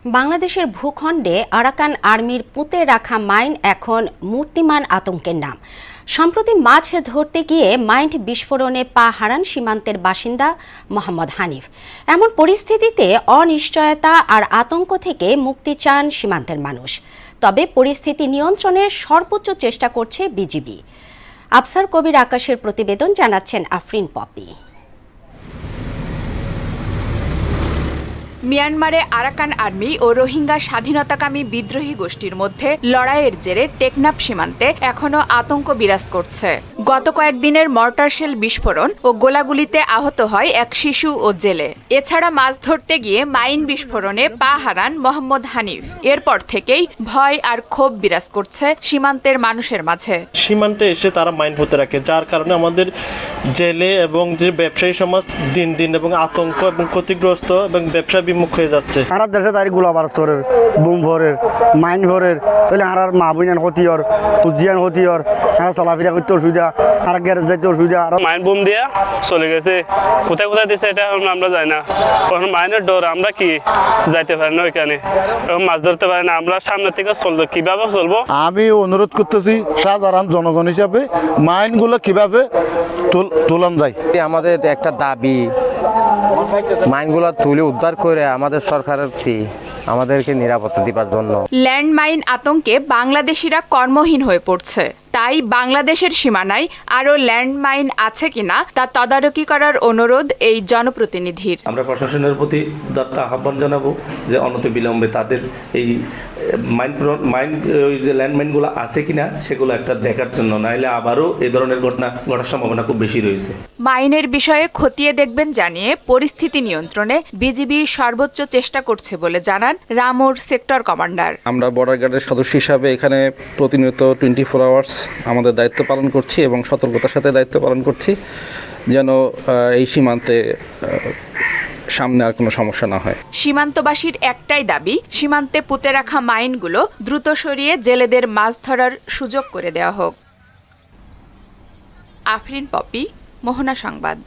বাংলাদেশের ভূখণ্ডে আরাকান আর্মির পুঁতে রাখা মাইন এখন মূর্তিমান আতঙ্কের নাম। সম্প্রতি মাছ ধরতে গিয়ে মাইন বিস্ফোরণে পা হারান সীমান্তের বাসিন্দা মোহাম্মদ হানিফ। এমন পরিস্থিতিতে অনিশ্চয়তা আর আতঙ্ক থেকে মুক্তি চান সীমান্তের মানুষ। তবে পরিস্থিতি নিয়ন্ত্রণে সর্বোচ্চ চেষ্টা করছে বিজিবি। আফসার কবির আকাশের প্রতিবেদন, জানাচ্ছেন আফরিন পপি। মিয়ানমারে আরাকান আর্মি ও রোহিঙ্গা স্বাধীনতাকামী বিদ্রোহী গোষ্ঠীর মধ্যে লড়াইয়ের জেরে টেকনাফ সীমান্তে এখনও আতঙ্ক বিরাজ করছে। গত কয়েকদিনের মর্টার শেল বিস্ফোরণ ও গোলাগুলিতে আহত হয় এক শিশু ও জেলে। এছাড়া মাছ ধরতে গিয়ে মাইন বিস্ফোরণে পা হারান মোহাম্মদ হানিফ। এরপর থেকেই ভয় আর ক্ষোভ বিরাজ করছে সীমান্তের মানুষের মাঝে। সীমান্তে এসে তারা মাইন পুঁতে রাখে, যার কারণে আমাদের জেলে এবং যে ব্যবসায়ী সমাজ দিন দিন এবং আতঙ্ক এবং ক্ষতিগ্রস্ত এবং ব্যবসা বিমুখ হয়ে যাচ্ছে। সারা দেশে তাই গোলাবার স্তরের বুম ভরের মাইন ভরের তাহলে আর মা বুঝান ক্ষতির উজ্জিয়ান ক্ষতির আর চলাফেরা করতে অসুবিধা, আর গ্যারেজ যাইতে অসুবিধা। মাইন বুম দিয়া চলে গেছে, কোথায় কোথায় দিচ্ছে এটা আমরা যাই না। তখন মাইনের ডর, আমরা কি যাইতে পারি না ওইখানে, এখন মাছ ধরতে পারি না। আমরা সামনে থেকে চলবো, কিভাবে চলবো? আমি অনুরোধ করতেছি সাধারণ জনগণ হিসাবে মাইনগুলো কিভাবে তোলান যায়। আমাদের একটা দাবি, মাইনগুলো তুলে উদ্ধার করে আমাদের সরকারের আমাদেরকে নিরাপত্তা দিবার জন্য। ল্যান্ডমাইন আতঙ্কে বাংলাদেশিরা কর্মহীন হয়ে পড়ছে। তাই বাংলাদেশের সীমানায় আরও ল্যান্ডমাইন আছে কিনা তা তদারকি করার অনুরোধ এই জনপ্রতিনিধির। আমরা প্রশাসনের প্রতি উদাত্ত আহ্বান জানাবো যে অনতিবিলম্বে তাদের এই মাইন ওই যে ল্যান্ডমাইনগুলো আছে কিনা সেগুলো একটা দেখার জন্য, নাইলে আবারও এই ধরনের ঘটনা ঘটার সম্ভাবনা খুব বেশি রয়েছে। মাইনের বিষয়ে খতিয়ে দেখবেন জানিয়ে পরিস্থিতি নিয়ন্ত্রণে বিজিবি সর্বোচ্চ চেষ্টা করছে বলে জানান রামুর সেক্টর কমান্ডার। আমরা বর্ডার গার্ডের সদস্য হিসাবে এখানে প্রতিনিয়ত 24 আওয়ার্স আমাদের দায়িত্ব পালন করছি এবং সতর্কতার সাথে দায়িত্ব পালন করছি যেন এই সীমান্তে সামনে আর কোনো সমস্যা না হয়। সীমান্তবাসীর একটাই দাবি, সীমান্তে পুঁতে রাখা মাইনগুলো দ্রুত সরিয়ে জেলেদের মাছ ধরার সুযোগ করে দেওয়া হোক। আফরিন পপি, মোহনা সংবাদ।